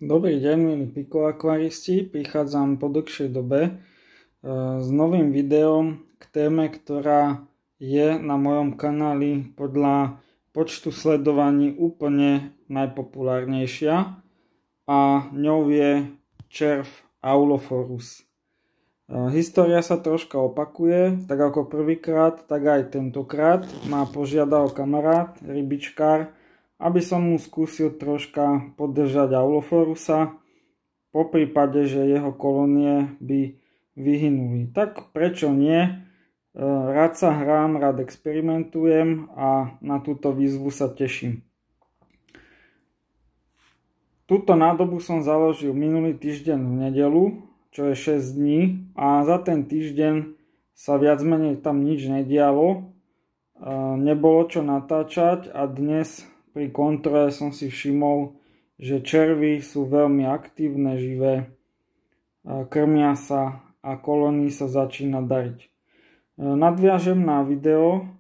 Dobrý deň, milí pikoakvaristi, prichádzam po dlhšej dobe s novým videom k téme, ktorá je na mojom kanáli podľa počtu sledovaní úplne najpopulárnejšia a ňou je červ Aulophorus. História sa troška opakuje, tak ako prvýkrát, tak aj tentokrát ma požiadal kamarát, rybičkár, aby som mu skúsil troška podržať Aulophorusa, po prípade, že jeho kolónie by vyhynuli. Tak prečo nie? Rád sa hrám, rád experimentujem a na túto výzvu sa teším. Túto nádobu som založil minulý týždeň v nedeľu, čo je 6 dní, a za ten týždeň sa viac menej tam nič nedialo. Nebolo čo natáčať a dnes pri kontrole som si všimol, že červy sú veľmi aktívne, živé, krmia sa a kolónii sa začína dariť. Nadviažem na video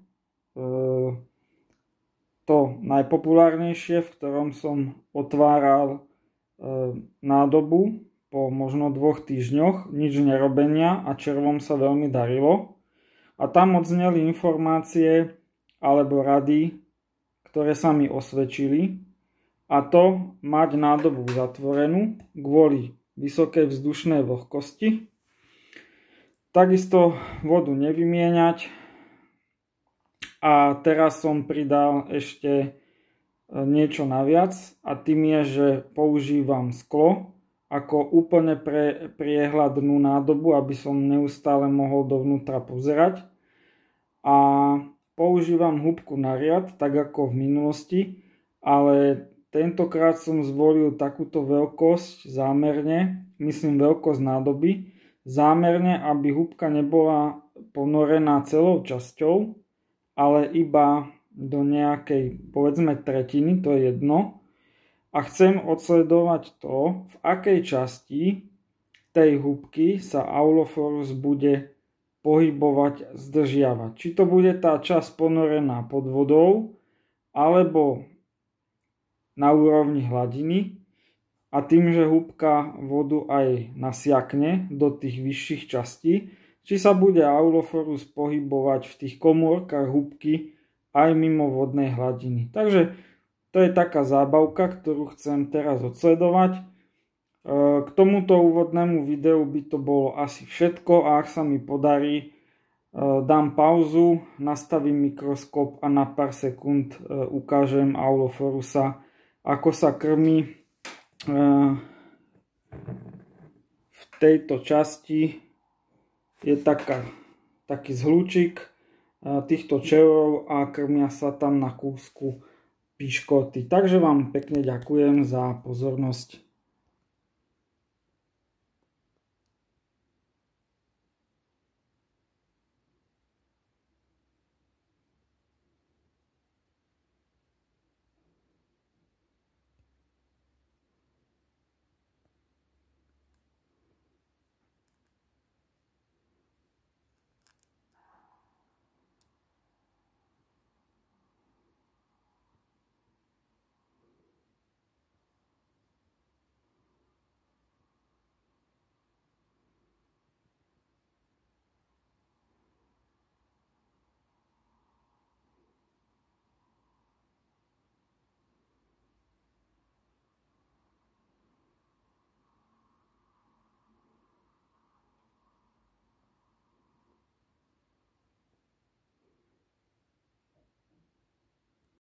to najpopulárnejšie, v ktorom som otváral nádobu po možno 2 týždňoch nič nerobenia a červom sa veľmi darilo. A tam odzneli informácie alebo rady, ktoré sa mi osvedčili, a to mať nádobu zatvorenú kvôli vysokej vzdušnej vlhkosti, takisto vodu nevymieňať, a teraz som pridal ešte niečo naviac, a tým je, že používam sklo ako úplne priehľadnú nádobu, aby som neustále mohol dovnútra pozerať, a používam húbku na riad, tak ako v minulosti, ale tentokrát som zvolil takúto veľkosť zámerne, myslím veľkosť nádoby, zámerne, aby húbka nebola ponorená celou časťou, ale iba do nejakej, povedzme, tretiny, to je jedno. A chcem odsledovať to, v akej časti tej húbky sa Aulophorus bude pohybovať, zdržiavať. Či to bude tá časť ponorená pod vodou, alebo na úrovni hladiny, a tým, že húbka vodu aj nasiakne do tých vyšších častí, či sa bude Aulophorus pohybovať v tých komórkach húbky aj mimo vodnej hladiny. Takže to je taká zábavka, ktorú chcem teraz odsledovať. K tomuto úvodnému videu by to bolo asi všetko, a ak sa mi podarí, dám pauzu, nastavím mikroskop a na pár sekúnd ukážem Aulophorusa, ako sa krmí. V tejto časti je taký zhlúčik týchto červov a krmia sa tam na kúsku piškoty. Takže vám pekne ďakujem za pozornosť.